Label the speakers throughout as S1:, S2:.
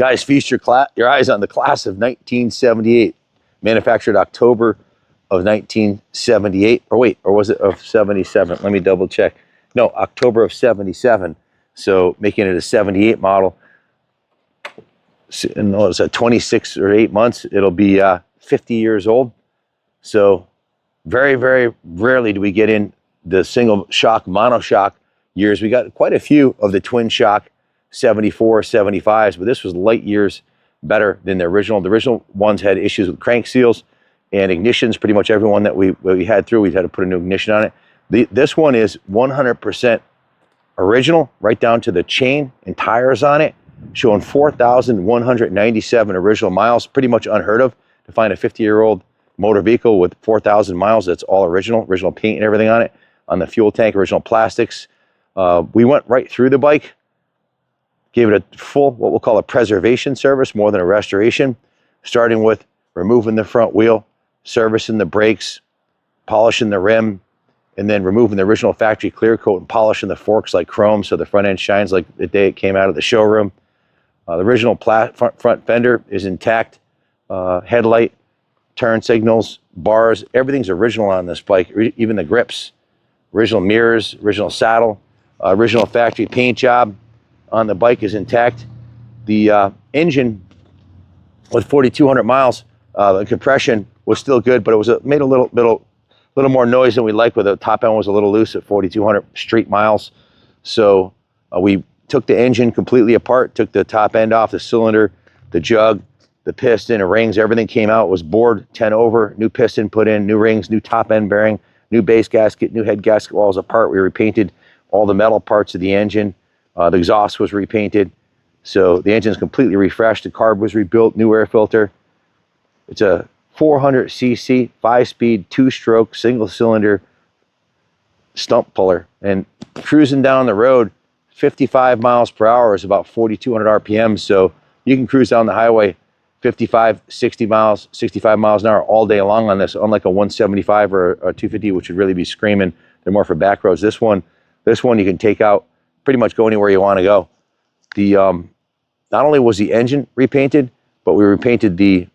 S1: Guys, feast your eyes on the class of 1978, manufactured October of 1978. Or wait, or was it of 77? Let me double check. No, October of 77. So making it a 78 model. And it's at 26 or 8 months, it'll be 50 years old. So very, very rarely do we get in the single shock, monoshock years. We got quite a few of the twin shock 74, 75s, but this was light years better than the original. The original ones had issues with crank seals and ignitions. Pretty much everyone that we had through, we had to put a new ignition on it. This one is 100% original, right down to the chain and tires on it, showing 4,197 original miles. Pretty much unheard of to find a 50-year-old motor vehicle with 4,000 miles. That's all original paint and everything on it. On the fuel tank, original plastics. We went right through the bike, gave it a full, what we'll call a preservation service, more than a restoration, starting with removing the front wheel, servicing the brakes, polishing the rim, and then removing the original factory clear coat and polishing the forks like chrome so the front end shines like the day it came out of the showroom. The original front fender is intact. Headlight, turn signals, bars, everything's original on this bike, even the grips. Original mirrors, original saddle, original factory paint job on the bike is intact. The engine with 4,200 miles, the compression was still good, but it was made a little more noise than we liked, with the top end was a little loose at 4,200 street miles. So we took the engine completely apart, took the top end off, the cylinder, the jug, the piston, the rings, everything came out. It was bored 10 over, new piston put in, new rings, new top end bearing, new base gasket, new head gasket walls apart. We repainted all the metal parts of the engine. The exhaust was repainted. So the engine's completely refreshed. The carb was rebuilt, new air filter. It's a 400cc, 5-speed, 2-stroke, single-cylinder stump puller. And cruising down the road, 55 miles per hour is about 4,200 RPM. So you can cruise down the highway 55, 60 miles, 65 miles an hour all day long on this, unlike a 175 or a 250, which would really be screaming. They're more for back roads. This one you can take out, pretty much go anywhere you want to go. The not only was the engine repainted, but we repainted the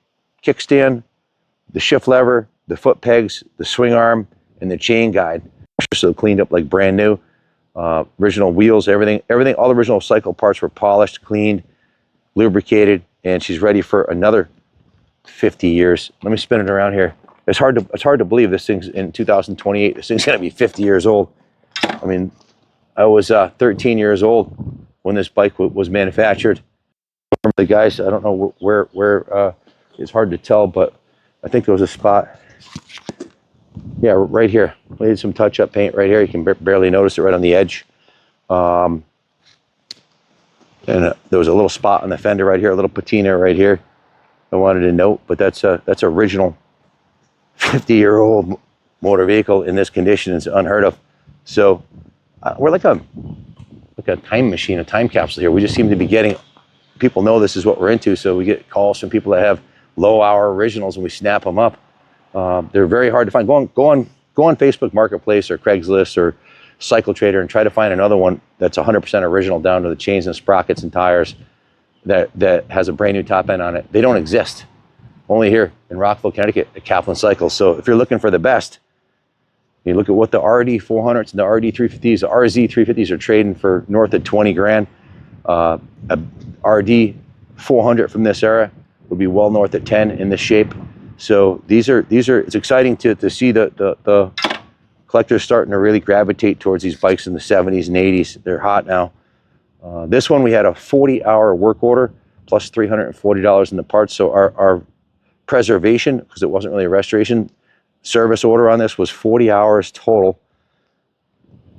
S1: kickstand, the shift lever, the foot pegs, the swing arm, and the chain guide. So cleaned up like brand new. Original wheels, everything, all the original cycle parts were polished, cleaned, lubricated, and she's ready for another 50 years. Let me spin it around here. It's hard to believe this thing's in 2028. This thing's gonna be 50 years old. I mean, I was 13 years old when this bike was manufactured. The guys, I don't know where it's hard to tell, but I think there was a spot. Yeah, right here. We did some touch-up paint right here. You can barely notice it right on the edge. And there was a little spot on the fender right here, a little patina right here. I wanted to note, but that's original 50-year-old motor vehicle in this condition. It's unheard of. So we're like a time machine, a time capsule here. We just seem to be getting, people know this is what we're into, so we get calls from people that have low-hour originals and we snap them up. They're very hard to find. Go on Facebook Marketplace or Craigslist or Cycle Trader and try to find another one that's 100% original down to the chains and sprockets and tires that has a brand new top end on it. They don't exist. Only here in Rockville, Connecticut at Kaplan Cycles. So if you're looking for the best, you look at what the RD400s and the RD350s, the RZ350s are trading for north of 20 grand. A RD400 from this era would be well north at 10 in this shape. So these are it's exciting to see the collectors starting to really gravitate towards these bikes in the 70s and 80s. They're hot now. This one we had a 40-hour work order plus $340 in the parts. So our preservation, because it wasn't really a restoration, service order on this was 40 hours total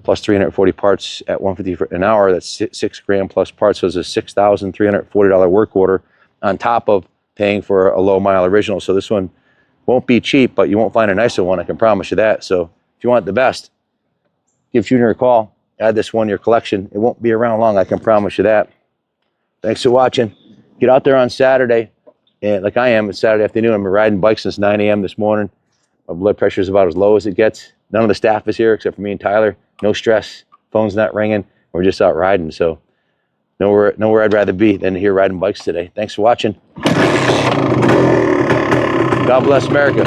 S1: plus 340 parts at $150 an hour. That's 6 grand plus parts. So it's a $6,340 work order on top of paying for a low mile original. So this one won't be cheap, but you won't find a nicer one, I can promise you that. So if you want the best, give Junior a call, add this one to your collection. It won't be around long, I can promise you that. Thanks for watching. Get out there on Saturday, and like I am, it's Saturday afternoon. I've been riding bikes since 9 a.m. this morning. My blood pressure is about as low as it gets. None of the staff is here except for me and Tyler. No stress, phone's not ringing. We're just out riding. So nowhere I'd rather be than here riding bikes today. Thanks for watching. God bless America.